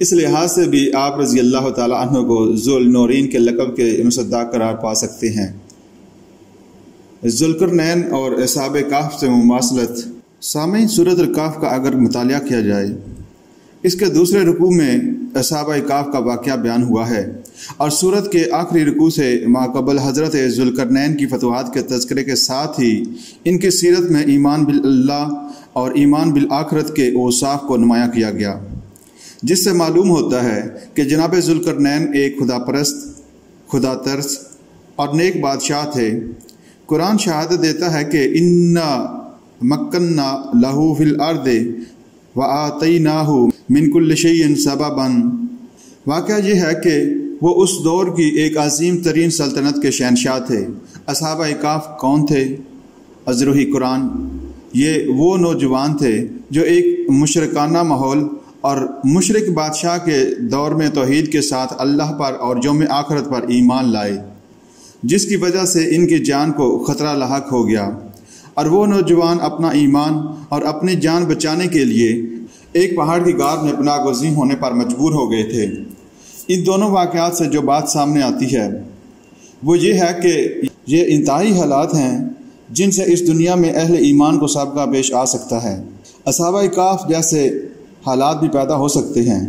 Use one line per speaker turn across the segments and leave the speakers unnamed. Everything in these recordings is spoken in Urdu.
اس لحاظ سے بھی آپ رضی اللہ تعالیٰ عنہ کو ذو النورین کے لقب کے مصداق قرار پا سکتے ہیں۔ ذوالقرنین اور اصحاب کہف سے مماثلت۔ سامعین، سورۃ الکہف کا اگر مطالعہ کیا جائے، اس کے دوسرے رکوع میں اصحاب کہف کا واقعہ بیان ہوا ہے، اور سورت کے آخری رکوع سے ماقبل حضرت ذوالقرنین کی فتوحات کے تذکرے کے ساتھ ہی ان کی سیرت میں ایمان باللہ اور ایمان بالآخرت کے اوصاف کو نمایاں کیا گیا، جس سے معلوم ہوتا ہے کہ جناب ذوالقرنین ایک خدا پرست، خدا ترس اور نیک بادشاہ تھے۔ قرآن شہادت دیتا ہے کہ انا مکننا لہو فی الارض وآتیناہ من کل شیء سببا۔ واقعہ یہ ہے کہ وہ اس دور کی ایک عظیم ترین سلطنت کے شہنشاہ تھے۔ اصحاب کہف کون تھے؟ ازروحی قرآن یہ وہ نوجوان تھے جو ایک مشرکانہ ماحول اور مشرک بادشاہ کے دور میں توحید کے ساتھ اللہ پر اور یوم آخرت پر ایمان لائے، جس کی وجہ سے ان کی جان کو خطرہ لاحق ہو گیا، اور وہ نوجوان اپنا ایمان اور اپنی جان بچانے کے لیے ایک پہاڑ کی غار میں پناہ گزین ہونے پر مجبور ہو گئے تھے۔ ان دونوں واقعات سے جو بات سامنے آتی ہے وہ یہ ہے کہ یہ انتہائی حالات ہیں جن سے اس دنیا میں اہل ایمان کو سابقہ پیش آ سکتا ہے۔ اصحاب کہف جیسے حالات بھی پیدا ہو سکتے ہیں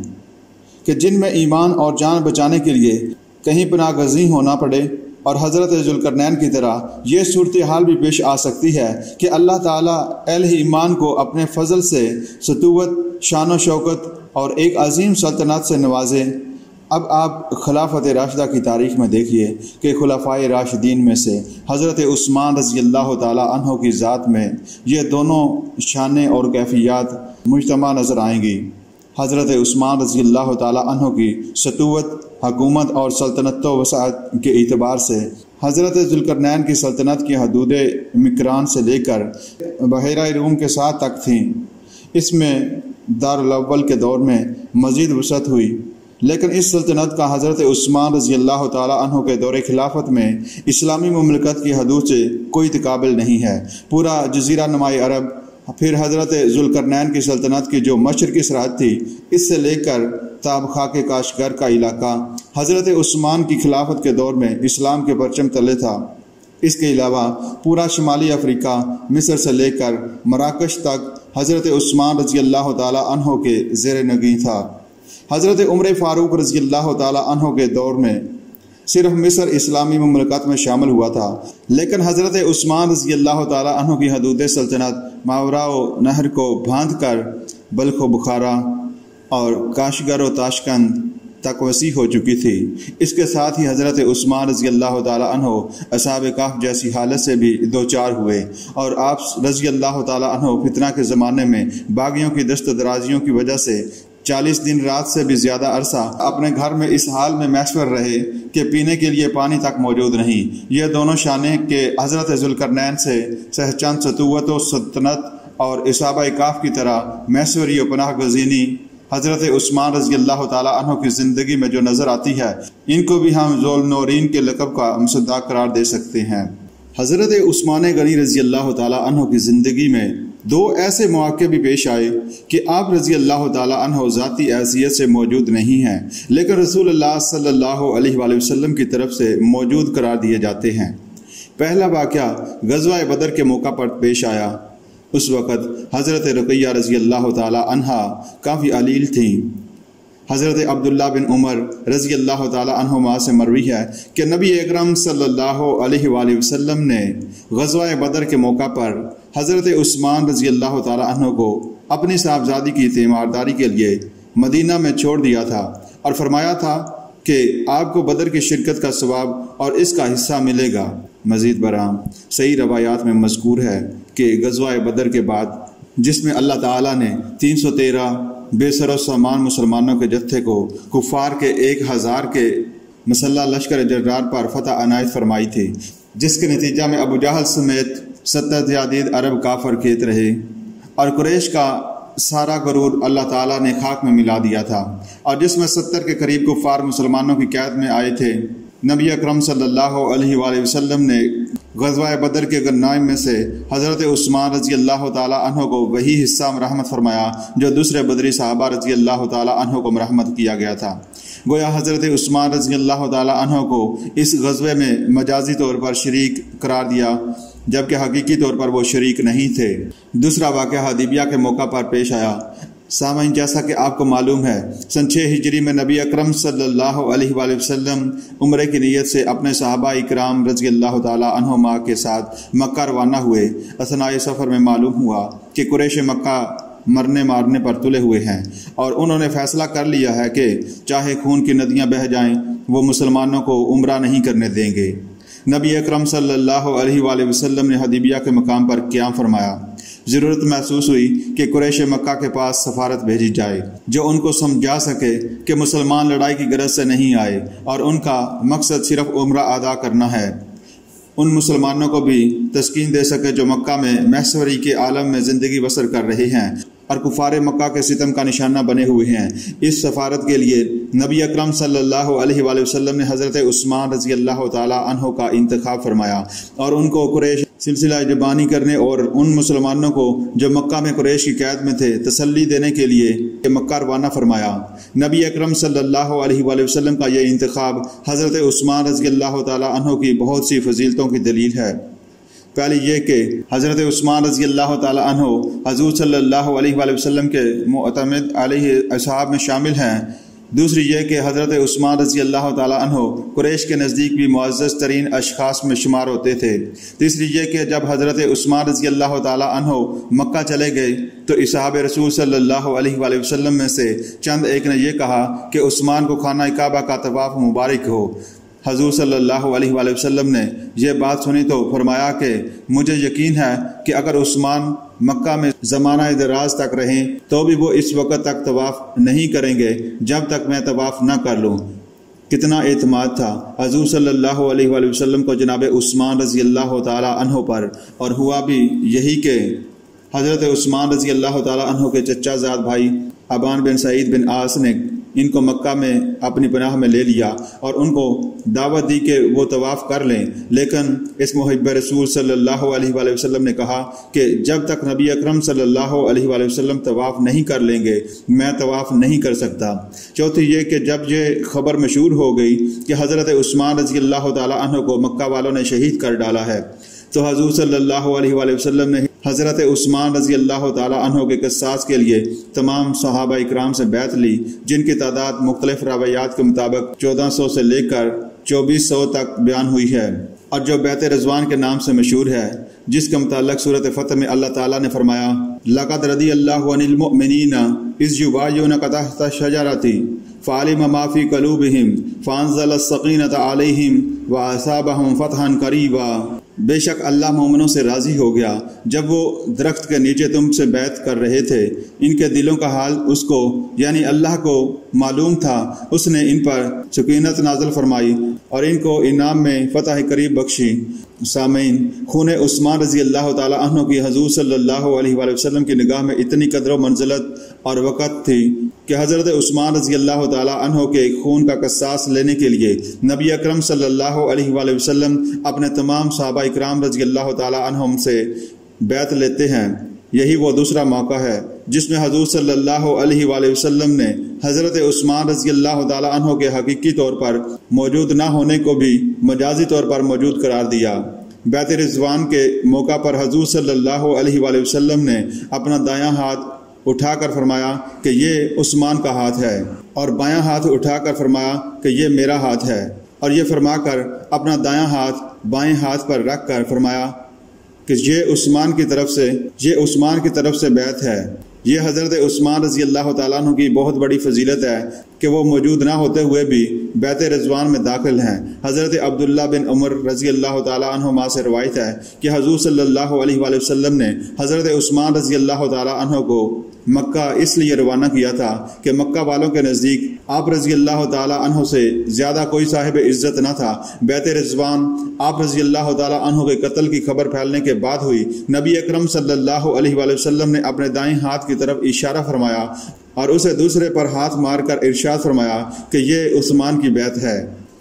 کہ جن میں ایمان اور جان بچانے کے لیے کہیں پناہ گزین ہونا پڑے، اور حضرت ذوالقرنین کی طرح یہ صورتحال بھی پیش آ سکتی ہے کہ اللہ تعالیٰ اہل ایمان کو اپنے فضل سے سطوت، شان و شوکت اور ایک عظیم سلطنت سے نوازے۔ اب آپ خلافت راشدہ کی تاریخ میں دیکھیے کہ خلفائے راشدین میں سے حضرت عثمان رضی اللہ تعالیٰ عنہ کی ذات میں یہ دونوں شانیں اور کیفیات مجتمع نظر آئیں گی۔ حضرت عثمان رضی اللہ تعالیٰ عنہ کی سطوت، حکومت اور سلطنت و وسعت کے اعتبار سے حضرت ذوالقرنین کی سلطنت کی حدود مکران سے لے کر بحیرہ روم کے ساتھ تک تھیں۔ اس میں دارالاول کے دور میں مزید وسعت ہوئی، لیکن اس سلطنت کا حضرت عثمان رضی اللہ تعالیٰ عنہ کے دور خلافت میں اسلامی مملکت کی حدود سے کوئی تقابل نہیں ہے۔ پورا جزیرہ نمائی عرب، پھر حضرت ذوالقرنین کی سلطنت کی جو مشرقی سرحد تھی، اس سے لے کر تاب خاک کاشغر کا علاقہ حضرت عثمان کی خلافت کے دور میں اسلام کے پرچم تلے تھا۔ اس کے علاوہ پورا شمالی افریقہ، مصر سے لے کر مراکش تک حضرت عثمان رضی اللہ تعالیٰ عنہ کے زیر نگیں تھا۔ حضرت عمر فاروق رضی اللہ تعالیٰ عنہ کے دور میں صرف مصر اسلامی مملکت میں شامل ہوا تھا، لیکن حضرت عثمان رضی اللہ تعالیٰ عنہ کی حدود سلطنت ماوراء نہر کو باندھ کر بلخ و بخارا اور کاشغر و تاشقند تک وسیع ہو چکی تھی۔ اس کے ساتھ ہی حضرت عثمان رضی اللہ تعالیٰ عنہ اصحاب کہف جیسی حالت سے بھی دوچار ہوئے، اور آپ رضی اللہ تعالیٰ عنہ فتنہ کے زمانے میں باغیوں کی دست درازیوں کی وجہ سے 40 دن رات سے بھی زیادہ عرصہ اپنے گھر میں اس حال میں محشور رہے کہ پینے کے لیے پانی تک موجود نہیں۔ یہ دونوں شانیں کہ حضرت ذوالقرنین سے سہچند سطوت و سلطنت اور اصحاب کہف کی طرح محشوری و پناہ گزینی حضرت عثمان رضی اللہ تعالیٰ عنہ کی زندگی میں جو نظر آتی ہے، ان کو بھی ہم ذو النورین کے لقب کا مصداق قرار دے سکتے ہیں۔ حضرت عثمان غنی رضی اللہ تعالیٰ عنہ کی زندگی میں دو ایسے مواقع بھی پیش آئے کہ آپ رضی اللہ تعالیٰ عنہ ذاتی حیثیت سے موجود نہیں ہیں، لیکن رسول اللہ صلی اللہ علیہ وآلہ وسلم کی طرف سے موجود قرار دیے جاتے ہیں۔ پہلا واقعہ غزوہ بدر کے موقع پر پیش آیا۔ اس وقت حضرت رقیہ رضی اللہ تعالیٰ عنہا کافی علیل تھیں۔ حضرت عبداللہ بن عمر رضی اللہ تعالیٰ عنہما سے مروی ہے کہ نبی اکرم صلی اللہ علیہ وآلہ وسلم نے غزوہ بدر کے موقع پر حضرت عثمان رضی اللہ تعالیٰ عنہ کو اپنی صاحبزادی کی تیمارداری کے لیے مدینہ میں چھوڑ دیا تھا، اور فرمایا تھا کہ آپ کو بدر کی شرکت کا ثواب اور اس کا حصہ ملے گا۔ مزید برآں صحیح روایات میں مذکور ہے کہ غزوہ بدر کے بعد، جس میں اللہ تعالیٰ نے 313 بے سر و سامان مسلمانوں کے جتھے کو کفار کے 1000 کے مسلح لشکر جرار پر فتح عنایت فرمائی تھی، جس کے نتیجہ میں ابو جہل سمیت 70 زیادید عرب کافر کھیت رہے، اور قریش کا سارا غرور اللہ تعالیٰ نے خاک میں ملا دیا تھا، اور جس میں 70 کے قریب کفار مسلمانوں کی قید میں آئے تھے۔ نبی اکرم صلی اللہ علیہ وآلہ وسلم نے غزوہ بدر کے غنائم میں سے حضرت عثمان رضی اللہ تعالیٰ عنہ کو وہی حصہ مرحمت فرمایا جو دوسرے بدری صحابہ رضی اللہ تعالیٰ عنہ کو مرحمت کیا گیا تھا۔ گویا حضرت عثمان رضی اللہ تعالیٰ عنہ کو اس غزوے میں مجازی طور پر شریک قرار دیا، جبکہ حقیقی طور پر وہ شریک نہیں تھے۔ دوسرا واقعہ حدیبیہ کے موقع پر پیش آیا۔ سامعین، جیسا کہ آپ کو معلوم ہے، سن 6 ہجری میں نبی اکرم صلی اللہ علیہ وآلہ وسلم عمرے کی نیت سے اپنے صحابہ اکرام رضی اللہ تعالیٰ عنہما کے ساتھ مکہ روانہ ہوئے۔ اثناء سفر میں معلوم ہوا کہ قریش مکہ مرنے مارنے پر تلے ہوئے ہیں، اور انہوں نے فیصلہ کر لیا ہے کہ چاہے خون کی ندیاں بہہ جائیں، وہ مسلمانوں کو عمرہ نہیں کرنے دیں گے۔ نبی اکرم صلی اللہ علیہ وآلہ وسلم نے حدیبیہ کے مقام پر قیام فرمایا۔ ضرورت محسوس ہوئی کہ قریش مکہ کے پاس سفارت بھیجی جائے جو ان کو سمجھا سکے کہ مسلمان لڑائی کی غرض سے نہیں آئے اور ان کا مقصد صرف عمرہ ادا کرنا ہے۔ ان مسلمانوں کو بھی تسکین دے سکے جو مکہ میں محصوری کے عالم میں زندگی بسر کر رہے ہیں اور کفار مکہ کے ستم کا نشانہ بنے ہوئے ہیں۔ اس سفارت کے لیے نبی اکرم صلی اللہ علیہ وآلہ وسلم نے حضرت عثمان رضی اللہ تعالیٰ عنہ کا انتخاب فرمایا اور ان کو قریش سلسلہ جبانی کرنے اور ان مسلمانوں کو جو مکہ میں قریش کی قید میں تھے تسلی دینے کے لیے مکہ روانہ فرمایا۔ نبی اکرم صلی اللہ علیہ وآلہ وسلم کا یہ انتخاب حضرت عثمان رضی اللہ تعالیٰ عنہ کی بہت سی فضیلتوں کی دلیل ہے۔ پہلی یہ کہ حضرت عثمان رضی اللہ تعالیٰ عنہ حضور صلی اللہ علیہ وآلہ وسلم کے معتمد علیہ اصحاب میں شامل ہیں۔ دوسری یہ کہ حضرت عثمان رضی اللہ تعالیٰ عنہ قریش کے نزدیک بھی معزز ترین اشخاص میں شمار ہوتے تھے۔ تیسری یہ کہ جب حضرت عثمان رضی اللہ تعالیٰ عنہ مکہ چلے گئے تو اصحاب رسول صلی اللہ علیہ وآلہ وسلم میں سے چند ایک نے یہ کہا کہ عثمان کو خانہ کعبہ کا طواف مبارک ہو۔ حضور صلی اللہ علیہ وآلہ وسلم نے یہ بات سنی تو فرمایا کہ مجھے یقین ہے کہ اگر عثمان مکہ میں زمانہ دراز تک رہیں تو بھی وہ اس وقت تک طواف نہیں کریں گے جب تک میں طواف نہ کر لوں۔ کتنا اعتماد تھا حضور صلی اللہ علیہ وآلہ وسلم کو جناب عثمان رضی اللہ تعالیٰ عنہ پر، اور ہوا بھی یہی کہ حضرت عثمان رضی اللہ تعالیٰ عنہ کے چچا زاد بھائی ابان بن سعید بن عاص نے ان کو مکہ میں اپنی پناہ میں لے لیا اور ان کو دعوت دی کہ وہ طواف کر لیں، لیکن اس محب رسول صلی اللہ علیہ وآلہ وسلم نے کہا کہ جب تک نبی اکرم صلی اللہ علیہ وآلہ وسلم طواف نہیں کر لیں گے میں طواف نہیں کر سکتا۔ چوتھی یہ کہ جب یہ خبر مشہور ہو گئی کہ حضرت عثمان رضی اللہ تعالیٰ عنہ کو مکہ والوں نے شہید کر ڈالا ہے تو حضور صلی اللہ علیہ وآلہ وسلم نے حضرت عثمان رضی اللہ تعالیٰ عنہ کے قصاص کے لیے تمام صحابہ اکرام سے بیعت لی، جن کی تعداد مختلف روایات کے مطابق 1400 سے لے کر 2400 تک بیان ہوئی ہے، اور جو بیعت رضوان کے نام سے مشہور ہے، جس کے متعلق سورۃ فتح میں اللہ تعالیٰ نے فرمایا لَقَدْ رَضِيَ اللَّهُ عَنِ الْمُؤْمِنِينَ إِذْ يُبَايِعُونَكَ تَحْتَ الشَّجَرَةِ فَعَلِمَ مَا فِي قُلُوبِهِمْ فَأَنزَلَ السَّكِينَةَ عَلَيْهِمْ وَأَصَابَهُمْ فَتْحًا قَرِيبًا۔ بے شک اللہ مومنوں سے راضی ہو گیا جب وہ درخت کے نیچے تم سے بیعت کر رہے تھے، ان کے دلوں کا حال اس کو یعنی اللہ کو معلوم تھا، اس نے ان پر سکینت نازل فرمائی اور ان کو انعام میں فتح قریب بخشی۔ سامعین، خون عثمان رضی اللہ تعالیٰ عنہ کی حضور صلی اللہ علیہ وآلہ وسلم کی نگاہ میں اتنی قدر و منزلت اور وقت تھی کہ حضرت عثمان رضی اللہ تعالیٰ عنہ کے خون کا قصاص لینے کے لیے نبی اکرم صلی اللہ علیہ وآلہ وسلم اپنے تمام صحابہ اکرام رضی اللہ تعالیٰ عنہم سے بیعت لیتے ہیں۔ یہی وہ دوسرا موقع ہے جس میں حضور صلی اللہ علیہ وآلہ وسلم نے حضرت عثمان رضی اللہ تعالیٰ عنہ کے حقیقی طور پر موجود نہ ہونے کو بھی مجازی طور پر موجود قرار دیا۔ بیعت رضوان کے موقع پر حضور صلی اللہ علیہ وآلہ وسلم نے اپنا دایاں ہاتھ اٹھا کر فرمایا کہ یہ عثمان کا ہاتھ ہے، اور بایاں ہاتھ اٹھا کر فرمایا کہ یہ میرا ہاتھ ہے، اور یہ فرما کر اپنا دایاں ہاتھ بائیں ہاتھ پر رکھ کر فرمایا کہ یہ عثمان کی طرف سے بیعت ہے۔ یہ حضرت عثمان رضی اللہ تعالیٰ عنہ کی بہت بڑی فضیلت ہے کہ وہ موجود نہ ہوتے ہوئے بھی بیعت رضوان میں داخل ہیں۔ حضرت عبداللہ بن عمر رضی اللہ تعالیٰ عنہما سے روایت ہے کہ حضور صلی اللہ علیہ وآلہ وسلم نے حضرت عثمان رضی اللہ تعالیٰ عنہ کو مکہ اس لیے روانہ کیا تھا کہ مکہ والوں کے نزدیک آپ رضی اللہ تعالیٰ عنہ سے زیادہ کوئی صاحب عزت نہ تھا۔ بیعت رضوان آپ رضی اللہ تعالیٰ عنہ کے قتل کی خبر پھیلنے کے بعد ہوئی۔ نبی اکرم صلی اللہ علیہ وآلہ وسلم نے اپنے دائیں ہاتھ کی طرف اشارہ فرمایا اور اسے دوسرے پر ہاتھ مار کر ارشاد فرمایا کہ یہ عثمان کی بیعت ہے۔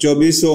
2400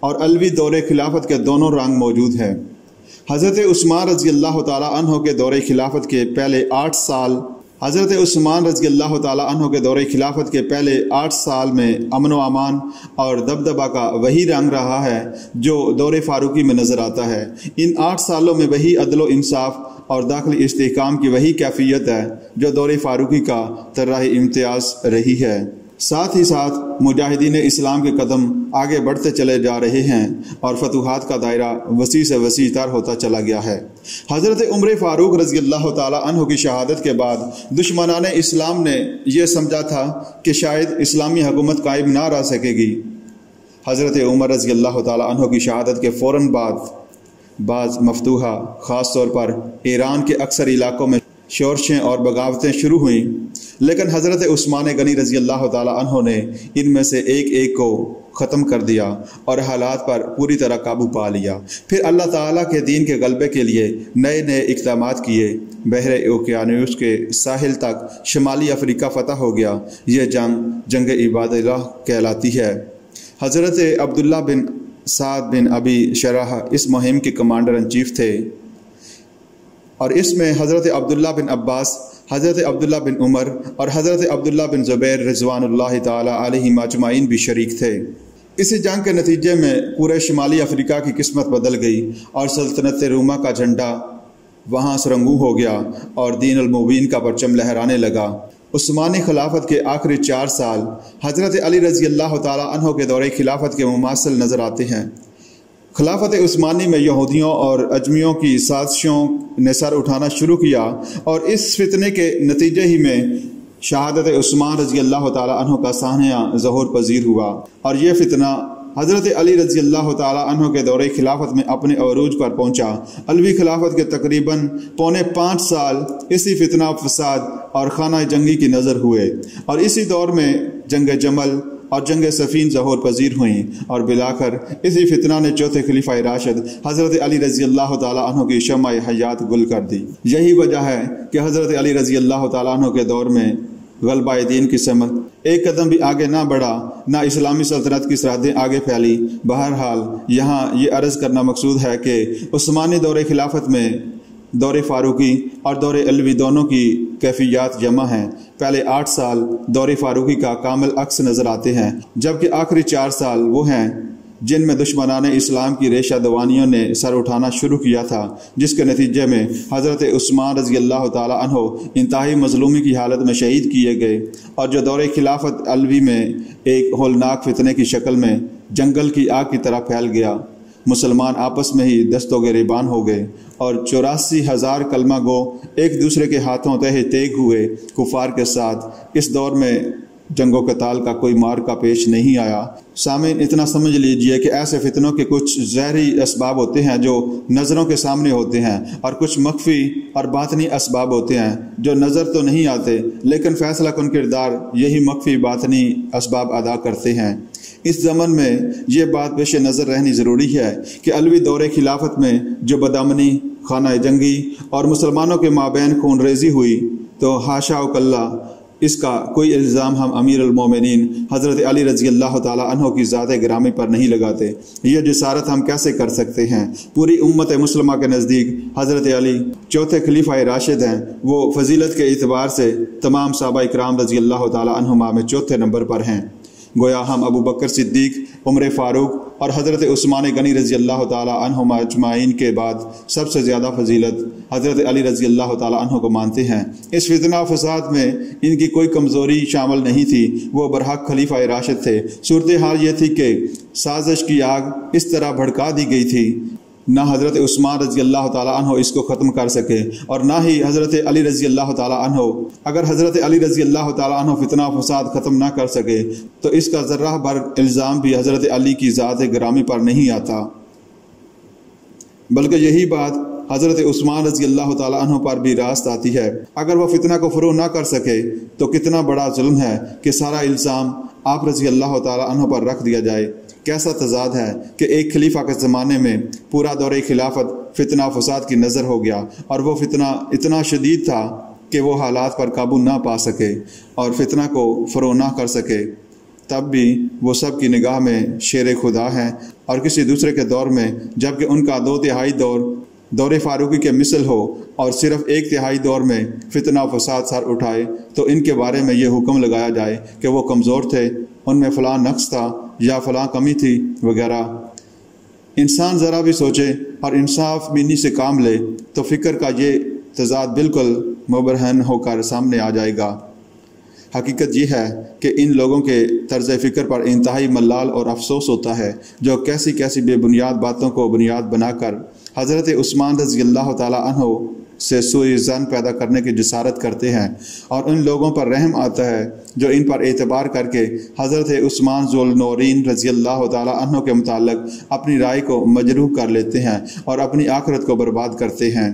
اور علوی دور خلافت کے دونوں رنگ موجود ہیں۔ حضرت عثمان رضی اللہ تعالیٰ عنہ کے دور خلافت کے پہلے 8 سال حضرت عثمان رضی اللہ تعالیٰ عنہ کے دور خلافت کے پہلے 8 سال میں امن و امان اور دبدبہ کا وہی رنگ رہا ہے جو دور فاروقی میں نظر آتا ہے۔ ان 8 سالوں میں وہی عدل و انصاف اور داخلی استحکام کی وہی کیفیت ہے جو دور فاروقی کا طرح امتیاز رہی ہے۔ ساتھ ہی ساتھ مجاہدین اسلام کے قدم آگے بڑھتے چلے جا رہے ہیں اور فتوحات کا دائرہ وسیع سے وسیع تر ہوتا چلا گیا ہے۔ حضرت عمر فاروق رضی اللہ تعالیٰ عنہ کی شہادت کے بعد دشمنان اسلام نے یہ سمجھا تھا کہ شاید اسلامی حکومت قائم نہ رہ سکے گی۔ حضرت عمر رضی اللہ تعالیٰ عنہ کی شہادت کے فوراً بعد بعض مفتوحہ خاص طور پر ایران کے اکثر علاقوں میں شورشیں اور بغاوتیں شروع ہوئیں، لیکن حضرت عثمان غنی رضی اللہ تعالیٰ عنہ نے ان میں سے ایک ایک کو ختم کر دیا اور حالات پر پوری طرح قابو پا لیا۔ پھر اللہ تعالیٰ کے دین کے غلبے کے لیے نئے نئے اقدامات کیے۔ بحر اوقیانوس کے ساحل تک شمالی افریقہ فتح ہو گیا۔ یہ جنگ عباد اللہ کہلاتی ہے۔ حضرت عبداللہ بن سعد بن ابی شرح اس مہم کے کمانڈر ان چیف تھے، اور اس میں حضرت عبداللہ بن عباس، حضرت عبداللہ بن عمر اور حضرت عبداللہ بن زبیر رضوان اللہ تعالیٰ علیہم اجمعین بھی شریک تھے۔ اسی جنگ کے نتیجے میں پورے شمالی افریقہ کی قسمت بدل گئی اور سلطنت روما کا جھنڈا وہاں سرنگوں ہو گیا اور دین المبین کا پرچم لہرانے لگا۔ عثمانی خلافت کے آخری 4 سال حضرت علی رضی اللہ تعالیٰ عنہ کے دور خلافت کے مماثل نظر آتے ہیں۔ خلافت عثمانی میں یہودیوں اور اجمیوں کی سازشوں نے سر اٹھانا شروع کیا، اور اس فتنے کے نتیجے ہی میں شہادت عثمان رضی اللہ تعالیٰ عنہ کا سانحہ ظہور پذیر ہوا، اور یہ فتنہ حضرت علی رضی اللہ تعالیٰ عنہ کے دور خلافت میں اپنے عروج پر پہنچا۔ علوی خلافت کے تقریباً 4.25 سال اسی فتنہ فساد اور خانہ جنگی کی نظر ہوئے، اور اسی دور میں جنگ جمل اور جنگ صفین ظہور پذیر ہوئیں، اور بلاخر اسی فتنہ نے چوتھے خلیفہ راشد حضرت علی رضی اللہ تعالیٰ عنہ کی شمع حیات گل کر دی۔ یہی وجہ ہے کہ حضرت علی رضی اللہ تعالیٰ عنہ کے دور میں غلبہ دین کی سمت ایک قدم بھی آگے نہ بڑھا، نہ اسلامی سلطنت کی سرحدیں آگے پھیلی۔ بہرحال یہاں یہ عرض کرنا مقصود ہے کہ عثمانی دور خلافت میں دور فاروقی اور دور علوی دونوں کی کیفیات جمع ہیں۔ پہلے 8 سال دور فاروقی کا کامل عکس نظر آتے ہیں، جبکہ آخری 4 سال وہ ہیں جن میں دشمنان اسلام کی ریشہ دوانیوں نے سر اٹھانا شروع کیا تھا، جس کے نتیجے میں حضرت عثمان رضی اللہ تعالیٰ عنہ انتہائی مظلومی کی حالت میں شہید کیے گئے، اور جو دور خلافت علوی میں ایک ہولناک فتنے کی شکل میں جنگل کی آگ کی طرح پھیل گیا۔ مسلمان آپس میں ہی دست و گریبان ہو گئے، اور 84,000 کلمہ گو ایک دوسرے کے ہاتھوں تہے تیگ ہوئے کفار کے ساتھ۔ اس دور میں جنگ و قتال کا کوئی مارکا پیش نہیں آیا۔ سامعین، اتنا سمجھ لیجئے کہ ایسے فتنوں کے کچھ ظاہری اسباب ہوتے ہیں جو نظروں کے سامنے ہوتے ہیں، اور کچھ مخفی اور باطنی اسباب ہوتے ہیں جو نظر تو نہیں آتے، لیکن فیصلہ کن کردار یہی مخفی باطنی اسباب ادا کرتے ہیں۔ اس زمن میں یہ بات پیش نظر رہنی ضروری ہے کہ علوی دور خلافت میں جو بدامنی، خانہ جنگی اور مسلمانوں کے مابین خون ریزی ہوئی، تو حاشا و کلا اس کا کوئی الزام ہم امیر المومنین حضرت علی رضی اللہ تعالیٰ عنہ کی ذات گرامی پر نہیں لگاتے۔ یہ جسارت ہم کیسے کر سکتے ہیں؟ پوری امت مسلمہ کے نزدیک حضرت علی چوتھے خلیفہ راشد ہیں۔ وہ فضیلت کے اعتبار سے تمام صحابہ اکرام رضی اللہ تعالیٰ عنہما میں چوتھے نمبر پر ہیں۔ گویا ہم ابو بکر صدیق، عمر فاروق اور حضرت عثمان غنی رضی اللہ تعالیٰ عنہما اجمعین کے بعد سب سے زیادہ فضیلت حضرت علی رضی اللہ تعالیٰ عنہ کو مانتے ہیں۔ اس فتنہ فساد میں ان کی کوئی کمزوری شامل نہیں تھی، وہ برحق خلیفہ راشد تھے۔ صورتحال یہ تھی کہ سازش کی آگ اس طرح بھڑکا دی گئی تھی، نہ حضرت عثمان رضی اللہ تعالیٰ عنہ اس کو ختم کر سکے، اور نہ ہی حضرت علی رضی اللہ تعالیٰ عنہ۔ اگر حضرت علی رضی اللہ تعالیٰ عنہ فتنہ فساد ختم نہ کر سکے تو اس کا ذرہ بر الزام بھی حضرت علی کی ذات گرامی پر نہیں آتا، بلکہ یہی بات حضرت عثمان رضی اللہ تعالیٰ عنہ پر بھی راست آتی ہے۔ اگر وہ فتنہ کو فروغ نہ کر سکے تو کتنا بڑا ظلم ہے کہ سارا الزام آپ رضی اللہ تعالیٰ عنہ پر رکھ دیا جائے۔ کیسا تضاد ہے کہ ایک خلیفہ کے زمانے میں پورا دور خلافت فتنہ فساد کی نظر ہو گیا، اور وہ فتنہ اتنا شدید تھا کہ وہ حالات پر قابو نہ پا سکے اور فتنہ کو فروغ نہ کر سکے۔ تب بھی وہ سب کی نگاہ میں شیر خدا ہیں، اور کسی دوسرے کے دور میں جبکہ ان کا 2/3 دور فاروقی کے مثل ہو اور صرف 1/3 دور میں فتنہ و فساد سر اٹھائے، تو ان کے بارے میں یہ حکم لگایا جائے کہ وہ کمزور تھے، ان میں فلاں نقص تھا یا فلاں کمی تھی وغیرہ۔ انسان ذرا بھی سوچے اور انصاف بینی سے کام لے تو فکر کا یہ تضاد بالکل مبرہن ہو کر سامنے آ جائے گا۔ حقیقت یہ ہے کہ ان لوگوں کے طرز فکر پر انتہائی ملال اور افسوس ہوتا ہے، جو کیسی کیسی بے بنیاد باتوں کو بنیاد بنا کر حضرت عثمان رضی اللہ تعالیٰ عنہ سے سوء ظن پیدا کرنے کی جسارت کرتے ہیں، اور ان لوگوں پر رحم آتا ہے جو ان پر اعتبار کر کے حضرت عثمان ذو النورین رضی اللہ تعالیٰ عنہ کے متعلق اپنی رائے کو مجروح کر لیتے ہیں اور اپنی آخرت کو برباد کرتے ہیں۔